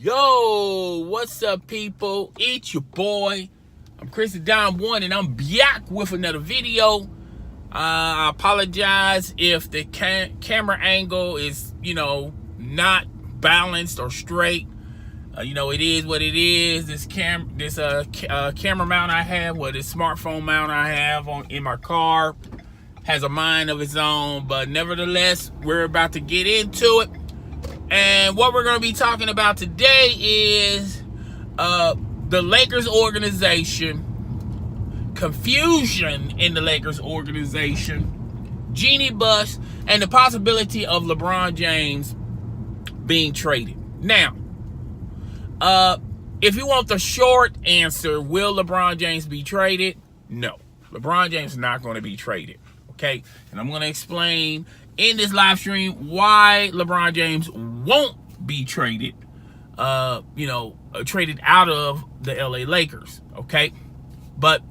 Yo, what's up, people? It's your boy. I'm Chris the Dime One, and I'm back with another video. I apologize if the camera angle is, not balanced or straight. It is what it is. This camera mount I have, this smartphone mount I have in my car, has a mind of its own. But nevertheless, we're about to get into it. And what we're going to be talking about today is the Lakers organization, confusion in the Lakers organization, Jeanie Buss, and the possibility of LeBron James being traded. Now, if you want the short answer, will LeBron James be traded? No. LeBron James is not going to be traded. Okay? And I'm going to explain in this live stream why LeBron James won't be traded, traded out of the LA Lakers, okay? But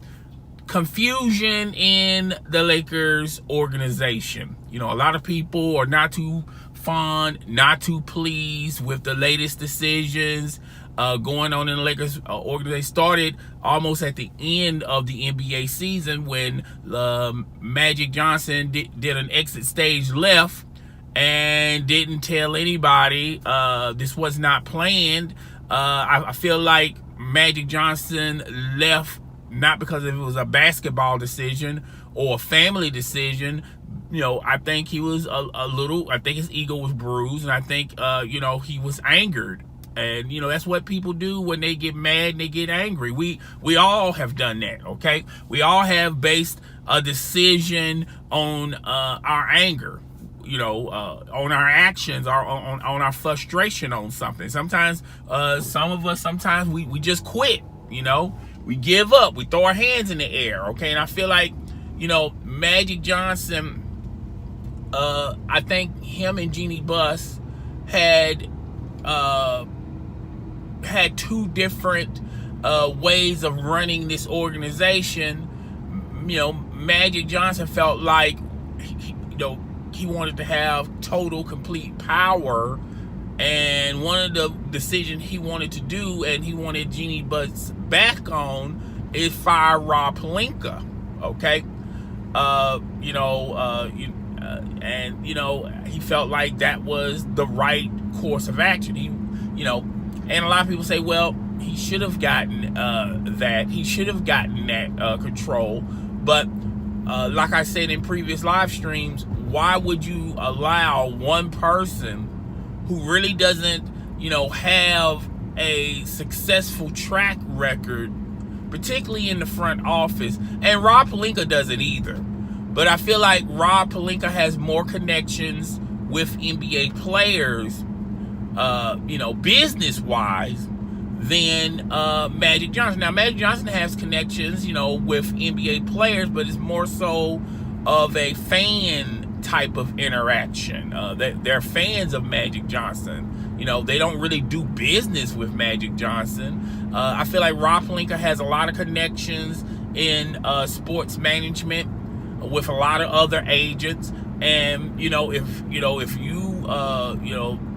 confusion in the Lakers organization. A lot of people are not too fond, not too pleased with the latest decisions going on in the Lakers organization. Started almost at the end of the NBA season when Magic Johnson did an exit stage left and didn't tell anybody. This was not planned. I feel like Magic Johnson left not because it was a basketball decision or a family decision. I think he was I think his ego was bruised, and I think, he was angered. And, that's what people do when they get mad and they get angry. We all have done that, okay? We all have based a decision on our anger, on our actions, on our frustration on something. Sometimes, some of us, we just quit, we give up, we throw our hands in the air, okay? And I feel like, Magic Johnson, I think him and Jeanie Buss had two different ways of running this organization. Magic Johnson felt like he wanted to have total, complete power, and one of the decisions he wanted to do, and he wanted Jeanie Buss back on, is fire Rob Pelinka. Okay, and he felt like that was the right course of action. And a lot of people say, well, he should have gotten that. He should have gotten that control. But like I said in previous live streams, why would you allow one person who really doesn't, have a successful track record, particularly in the front office? And Rob Pelinka doesn't either. But I feel like Rob Pelinka has more connections with NBA players, business-wise, than Magic Johnson. Now, Magic Johnson has connections, with NBA players, but it's more so of a fan type of interaction. They're fans of Magic Johnson. They don't really do business with Magic Johnson. I feel like Rob Pelinka has a lot of connections in sports management with a lot of other agents. And, if you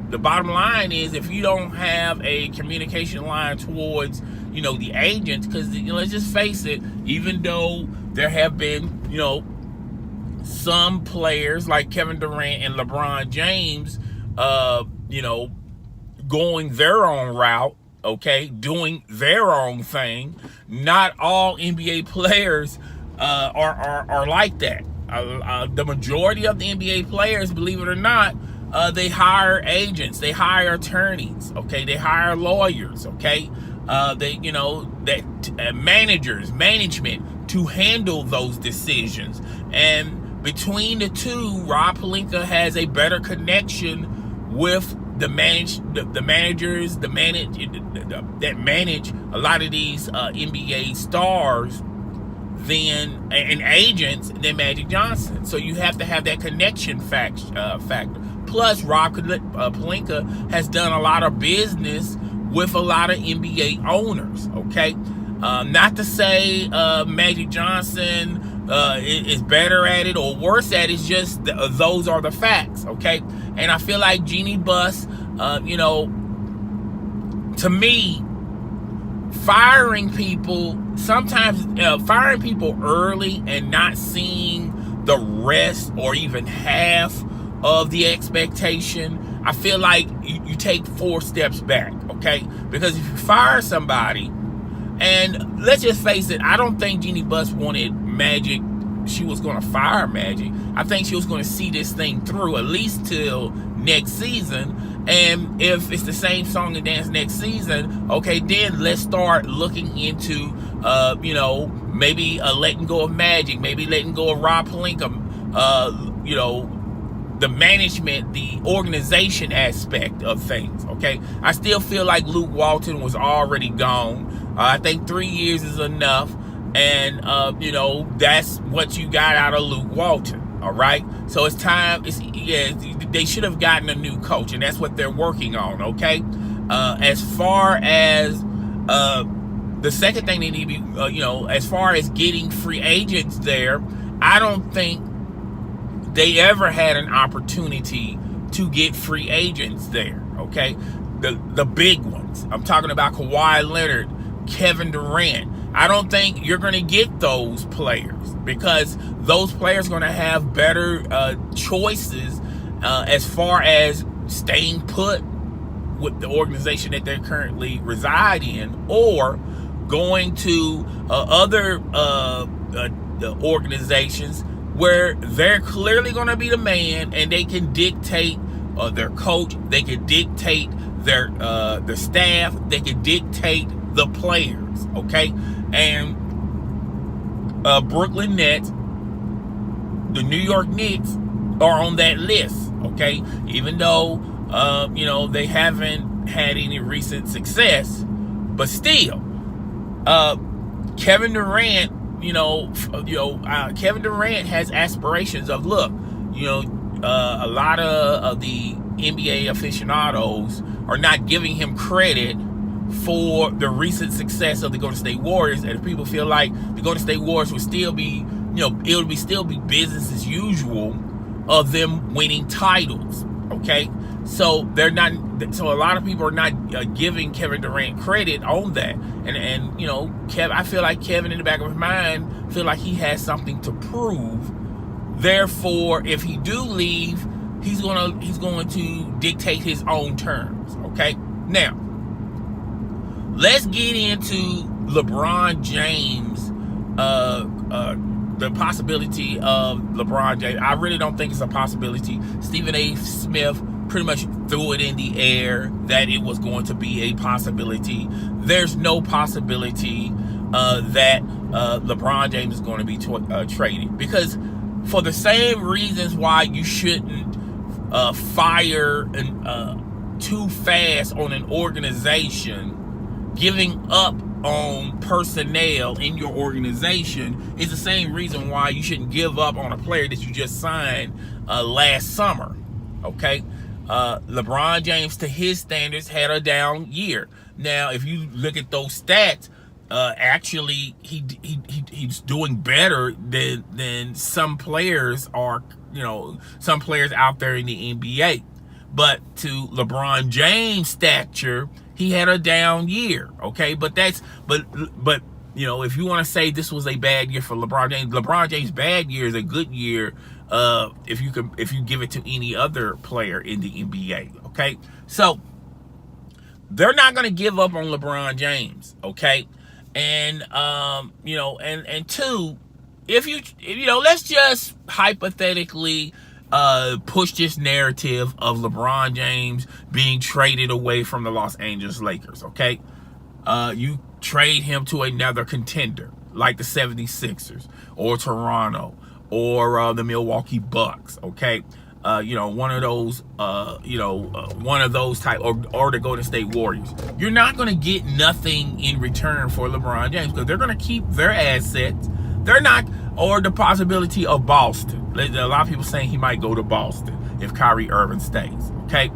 the bottom line is, if you don't have a communication line towards, the agents, because, let's just face it, even though there have been, some players like Kevin Durant and LeBron James, going their own route, okay, doing their own thing, not all NBA players are like that. The majority of the NBA players, believe it or not, they hire agents, they hire attorneys, okay, they hire lawyers, okay, management to handle those decisions. And between the two, Rob Pelinka has a better connection with the managers that manage a lot of these NBA stars and agents than Magic Johnson. So you have to have that connection factor. Plus, Rob Pelinka has done a lot of business with a lot of NBA owners, okay? Not to say Magic Johnson is better at it or worse at it. It's just those are the facts, okay? And I feel like Jeanie Buss, to me, firing people early and not seeing the rest or even half of the expectation, I feel like you take 4 steps back, okay? Because if you fire somebody, and let's just face it, I don't think Jeanie Buss wanted Magic. She was going to fire Magic. I think she was going to see this thing through at least till next season. And if it's the same song and dance next season, okay, then let's start looking into, maybe letting go of Magic, maybe letting go of Rob Pelinka, the management, the organization aspect of things, okay? I still feel like Luke Walton was already gone. I think 3 years is enough. And, that's what you got out of Luke Walton, all right? So it's time. They should have gotten a new coach, and that's what they're working on, okay? As far as the second thing they need to be, as far as getting free agents there, I don't think they ever had an opportunity to get free agents there, okay? The big ones. I'm talking about Kawhi Leonard, Kevin Durant. I don't think you're going to get those players because those players are going to have better choices as far as staying put with the organization that they currently reside in, or going to other organizations where they're clearly going to be the man and they can dictate their coach, they can dictate their staff, they can dictate the players, okay? And Brooklyn Nets, the New York Knicks are on that list, okay? Even though, they haven't had any recent success, but still, Kevin Durant, Kevin Durant has aspirations of, look, a lot of the NBA aficionados are not giving him credit for the recent success of the Golden State Warriors, and people feel like the Golden State Warriors would still be, it would still be business as usual of them winning titles. Okay, so they're not. So a lot of people are not giving Kevin Durant credit on that, and I feel like Kevin, in the back of his mind, feel like he has something to prove. Therefore, if he do leave, he's going to dictate his own terms. Okay, now let's get into LeBron James, the possibility of LeBron James. I really don't think it's a possibility. Stephen A. Smith pretty much threw it in the air that it was going to be a possibility. There's no possibility that LeBron James is going to be traded, because for the same reasons why you shouldn't fire too fast on an organization, giving up on personnel in your organization is the same reason why you shouldn't give up on a player that you just signed last summer. Okay, LeBron James, to his standards, had a down year. Now, if you look at those stats, actually he's doing better than some players are. Some players out there in the NBA. But to LeBron James' stature, he had a down year, okay? But if you want to say this was a bad year for LeBron James' bad year is a good year if you give it to any other player in the NBA, okay? So they're not going to give up on LeBron James, okay? And and two, if let's just hypothetically push this narrative of LeBron James being traded away from the Los Angeles Lakers, okay? You trade him to another contender like the 76ers or Toronto or the Milwaukee Bucks, okay? One of those type, or the Golden State Warriors. You're not going to get nothing in return for LeBron James because they're going to keep their assets. They're not, or the possibility of Boston. A lot of people saying he might go to Boston if Kyrie Irving stays, okay?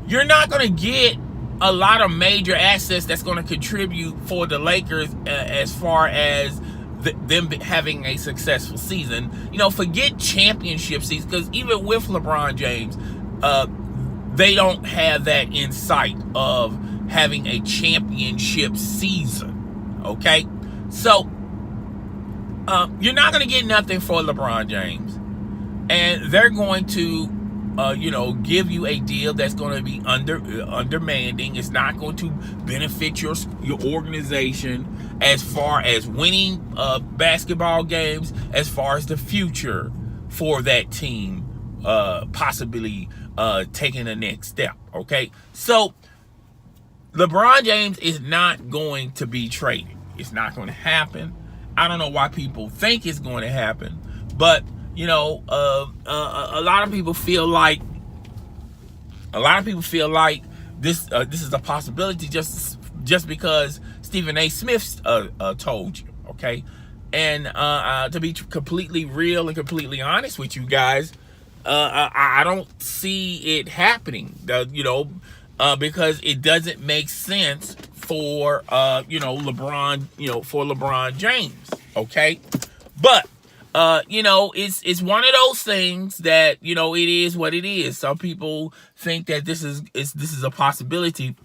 You're not going to get a lot of major assets that's going to contribute for the Lakers as far as them having a successful season. Forget championship season, because even with LeBron James, they don't have that insight of having a championship season. Okay, so you're not going to get nothing for LeBron James, and they're going to give you a deal that's going to be undermanding. It's not going to benefit your organization as far as winning basketball games, as far as the future for that team possibly taking the next step. Okay, so LeBron James is not going to be traded. It's not going to happen. I don't know why people think it's going to happen, but a lot of people feel like this is a possibility just because Stephen A. Smith told you. Okay, and to be completely real and completely honest with you guys, I don't see it happening. Because it doesn't make sense for LeBron, for LeBron James. Okay, but it's one of those things that it is what it is. Some people think that this is a possibility.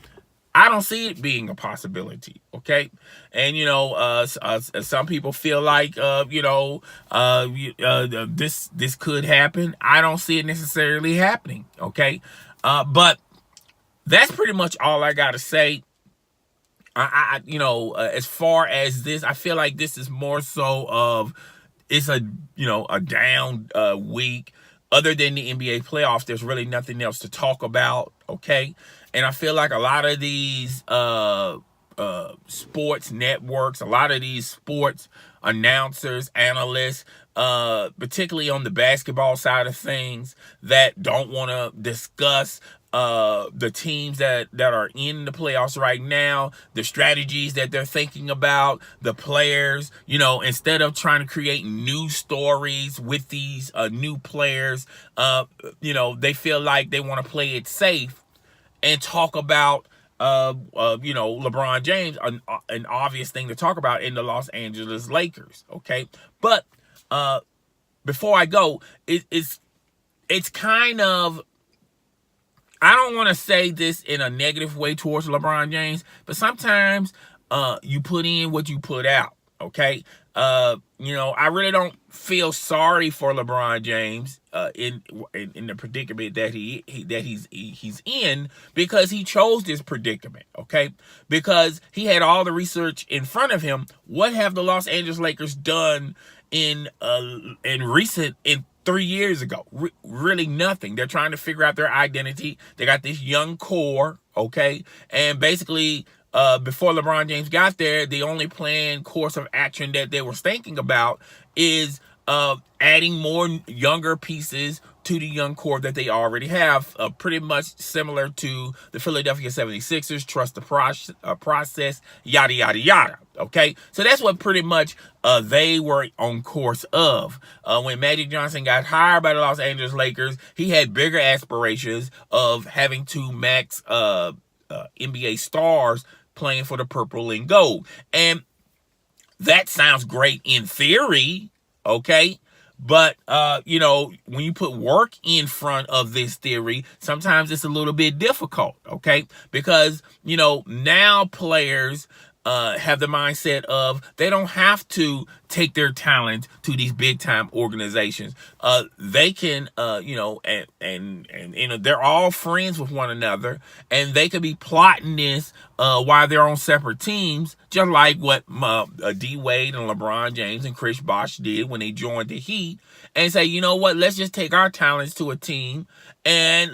I don't see it being a possibility. Okay, and some people feel like this could happen. I don't see it necessarily happening. Okay, but that's pretty much all I gotta say. As far as this, I feel like this is more so of it's a down week. Other than the NBA playoffs, there's really nothing else to talk about. Okay, and I feel like a lot of these sports networks, a lot of these sports announcers, analysts, particularly on the basketball side of things, that don't want to discuss the teams that are in the playoffs right now, the strategies that they're thinking about, the players, instead of trying to create new stories with these new players, they feel like they want to play it safe and talk about LeBron James, an obvious thing to talk about in the Los Angeles Lakers. Okay, but before I go, it's kind of, I don't want to say this in a negative way towards LeBron James, but sometimes you put in what you put out. Okay, I really don't feel sorry for LeBron James in the predicament that he's in, because he chose this predicament. Okay, because he had all the research in front of him. What have the Los Angeles Lakers done in 3 years ago? Really nothing. They're trying to figure out their identity. They got this young core, okay? And basically, before LeBron James got there, the only planned course of action that they were thinking about is adding more younger pieces to the young core that they already have, pretty much similar to the Philadelphia 76ers, trust the process, yada, yada, yada. Okay, so that's what pretty much they were on course of. When Magic Johnson got hired by the Los Angeles Lakers, he had bigger aspirations of having to max NBA stars playing for the purple and gold. And that sounds great in theory, okay? But, when you put work in front of this theory, sometimes it's a little bit difficult, okay? Because, now players have the mindset of they don't have to take their talent to these big time organizations. They can, they're all friends with one another, and they could be plotting this while they're on separate teams, just like what D Wade and LeBron James and Chris Bosh did when they joined the Heat, and say, you know what, let's just take our talents to a team and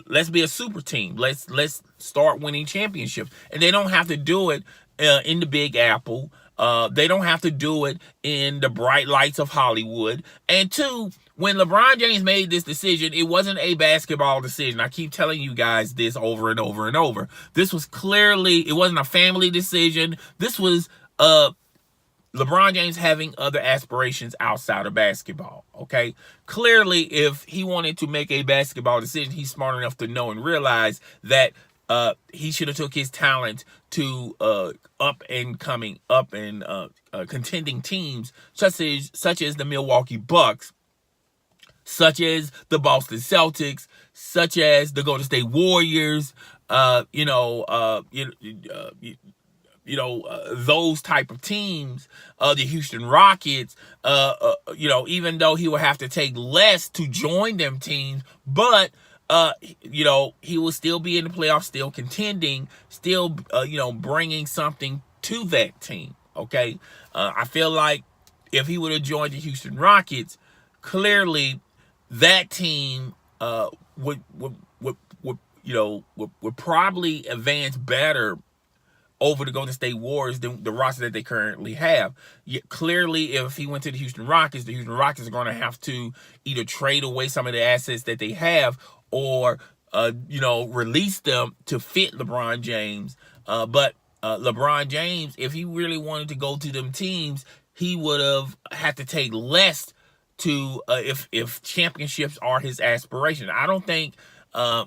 let's be a super team. Let's start winning championships. And they don't have to do it in the Big Apple. They don't have to do it in the bright lights of Hollywood. And two, when LeBron James made this decision, it wasn't a basketball decision. I keep telling you guys this over and over and over. This was clearly, it wasn't a family decision. This was LeBron James having other aspirations outside of basketball, okay? Clearly, if he wanted to make a basketball decision, he's smart enough to know and realize that he should have took his talent to contending teams such as the Milwaukee Bucks, such as the Boston Celtics, such as the Golden State Warriors, those type of teams, the Houston Rockets, even though he would have to take less to join them teams, but he will still be in the playoffs, still contending, still, bringing something to that team. Okay. I feel like if he would have joined the Houston Rockets, clearly that team would probably advance better over the Golden State Warriors than the roster that they currently have. Yet clearly, if he went to the Houston Rockets are going to have to either trade away some of the assets that they have or release them to fit LeBron James. But LeBron James, if he really wanted to go to them teams, he would have had to take less to if championships are his aspiration. I don't think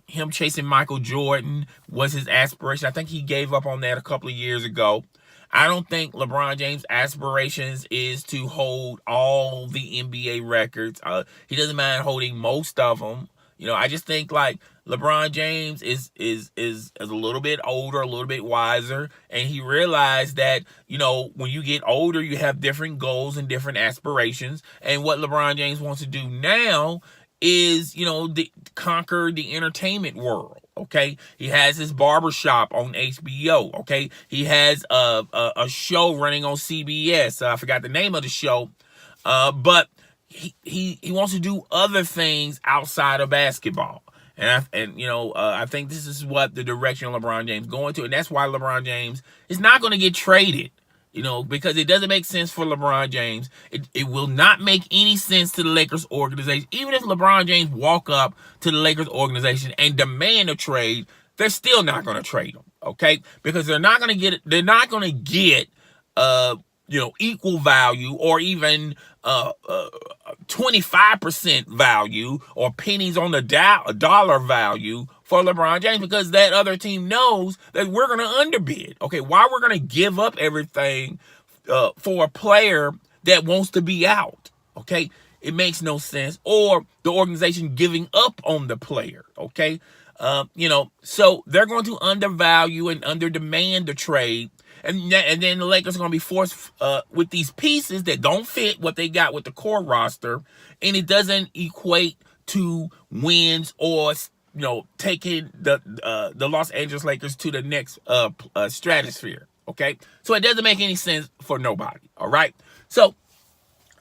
him chasing Michael Jordan was his aspiration. I think he gave up on that a couple of years ago. I don't think LeBron James' aspirations is to hold all the NBA records. He doesn't mind holding most of them. I just think like LeBron James is a little bit older, a little bit wiser, and he realized that, when you get older, you have different goals and different aspirations. And what LeBron James wants to do now is, conquer the entertainment world. Okay, he has his barbershop on HBO. Okay, he has a show running on CBS. I forgot the name of the show, but he wants to do other things outside of basketball. And I think this is what the direction LeBron James going to, and that's why LeBron James is not going to get traded. Because it doesn't make sense for LeBron James. It will not make any sense to the Lakers organization. Even if LeBron James walk up to the Lakers organization and demand a trade, they're still not going to trade him. Okay, because they're not going to get equal value or even 25% value or pennies on the dollar value for LeBron James, because that other team knows that we're going to underbid. Okay, why we're going to give up everything for a player that wants to be out? Okay, it makes no sense. Or the organization giving up on the player. Okay, so they're going to undervalue and underdemand the trade. And then the Lakers are going to be forced with these pieces that don't fit what they got with the core roster, and it doesn't equate to wins or taking the Los Angeles Lakers to the next stratosphere. Okay, so it doesn't make any sense for nobody. All right, so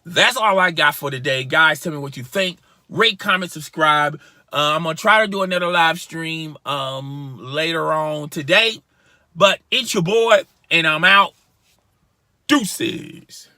that's all I got for today, guys. Tell me what you think. Rate, comment, subscribe. I'm gonna try to do another live stream later on today, but it's your boy. And I'm out. Deuces.